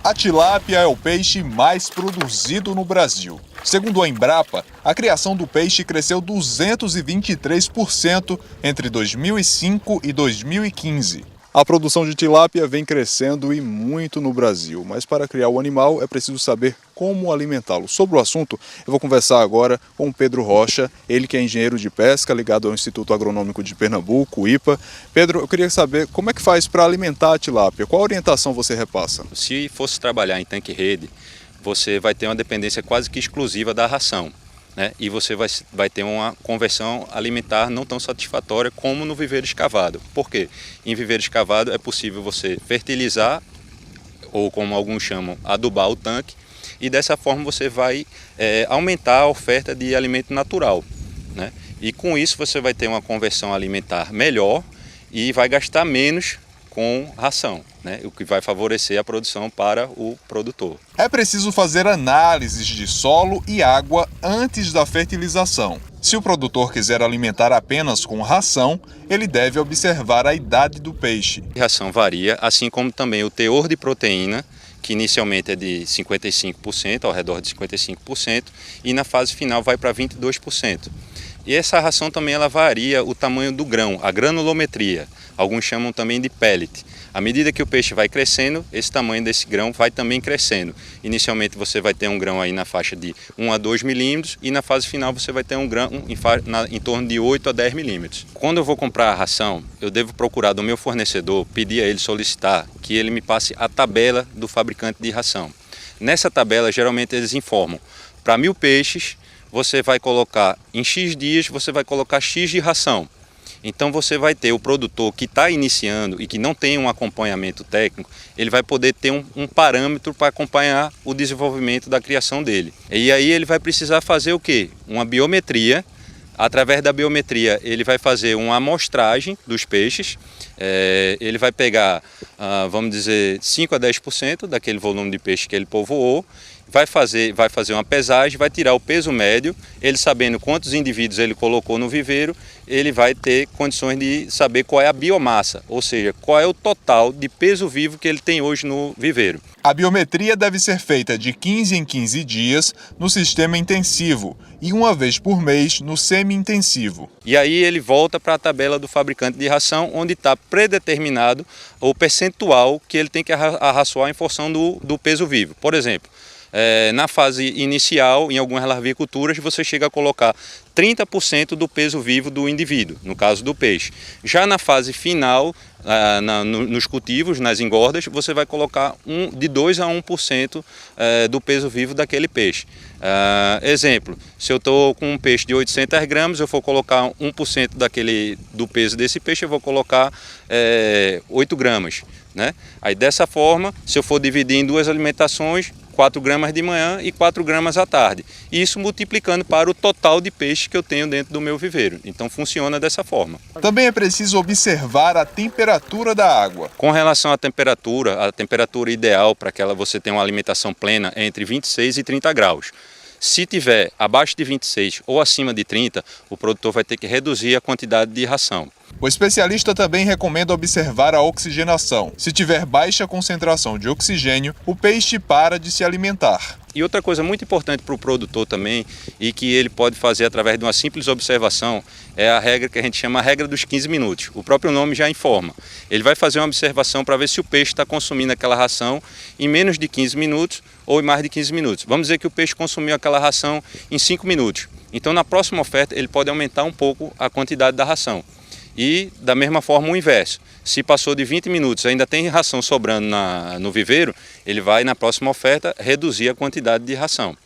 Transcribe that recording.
A tilápia é o peixe mais produzido no Brasil. Segundo a Embrapa, a criação do peixe cresceu 223% entre 2005 e 2015. A produção de tilápia vem crescendo e muito no Brasil, mas para criar o animal é preciso saber como alimentá-lo. Sobre o assunto, eu vou conversar agora com o Pedro Rocha, ele que é engenheiro de pesca ligado ao Instituto Agronômico de Pernambuco, o IPA. Pedro, eu queria saber como é que faz para alimentar a tilápia, qual orientação você repassa? Se fosse trabalhar em tanque-rede, você vai ter uma dependência quase que exclusiva da ração, né? E você vai ter uma conversão alimentar não tão satisfatória como no viveiro escavado. Por quê? Em viveiro escavado é possível você fertilizar, ou como alguns chamam, adubar o tanque, e dessa forma você vai aumentar a oferta de alimento natural, né? E com isso você vai ter uma conversão alimentar melhor e vai gastar menos com ração, né? O que vai favorecer a produção para o produtor. É preciso fazer análises de solo e água antes da fertilização. Se o produtor quiser alimentar apenas com ração, ele deve observar a idade do peixe. A ração varia, assim como também o teor de proteína, que inicialmente é de 55%, ao redor de 55%, e na fase final vai para 22%. E essa ração também ela varia o tamanho do grão, a granulometria. Alguns chamam também de pellet. À medida que o peixe vai crescendo, esse tamanho desse grão vai também crescendo. Inicialmente você vai ter um grão aí na faixa de 1 a 2 milímetros e na fase final você vai ter um grão em torno de 8 a 10 milímetros. Quando eu vou comprar a ração, eu devo procurar do meu fornecedor, pedir a ele, solicitar que ele me passe a tabela do fabricante de ração. Nessa tabela, geralmente eles informam, para 1000 peixes, você vai colocar, em X dias, você vai colocar X de ração. Então você vai ter o produtor que está iniciando e que não tem um acompanhamento técnico, ele vai poder ter um parâmetro para acompanhar o desenvolvimento da criação dele. E aí ele vai precisar fazer o quê? Uma biometria. Através da biometria ele vai fazer uma amostragem dos peixes, ele vai pegar, vamos dizer, 5 a 10% daquele volume de peixe que ele povoou, vai fazer uma pesagem, vai tirar o peso médio, ele sabendo quantos indivíduos ele colocou no viveiro, ele vai ter condições de saber qual é a biomassa, ou seja, qual é o total de peso vivo que ele tem hoje no viveiro. A biometria deve ser feita de 15 em 15 dias no sistema intensivo e uma vez por mês no semi-intensivo. E aí ele volta para a tabela do fabricante de ração, onde está predeterminado o percentual que ele tem que arraçoar em função do peso vivo. Por exemplo, na fase inicial, em algumas larviculturas, você chega a colocar 30% do peso vivo do indivíduo, no caso do peixe. Já na fase final, nos cultivos, nas engordas, você vai colocar de 2 a 1% do peso vivo daquele peixe. Exemplo, se eu estou com um peixe de 800 gramas, eu vou colocar 1% do peso desse peixe, eu vou colocar 8 gramas. Né? Aí dessa forma, se eu for dividir em duas alimentações, 4 gramas de manhã e 4 gramas à tarde. Isso multiplicando para o total de peixe que eu tenho dentro do meu viveiro. Então funciona dessa forma. Também é preciso observar a temperatura da água. Com relação à temperatura, a temperatura ideal para que você tenha uma alimentação plena é entre 26 e 30 graus. Se tiver abaixo de 26 ou acima de 30, o produtor vai ter que reduzir a quantidade de ração. O especialista também recomenda observar a oxigenação. Se tiver baixa concentração de oxigênio, o peixe para de se alimentar. E outra coisa muito importante para o produtor também, e que ele pode fazer através de uma simples observação, é a regra que a gente chama a regra dos 15 minutos. O próprio nome já informa. Ele vai fazer uma observação para ver se o peixe está consumindo aquela ração em menos de 15 minutos ou em mais de 15 minutos. Vamos dizer que o peixe consumiu aquela ração em 5 minutos. Então na próxima oferta ele pode aumentar um pouco a quantidade da ração. E da mesma forma o inverso. Se passou de 20 minutos ainda tem ração sobrando no viveiro, ele vai na próxima oferta reduzir a quantidade de ração.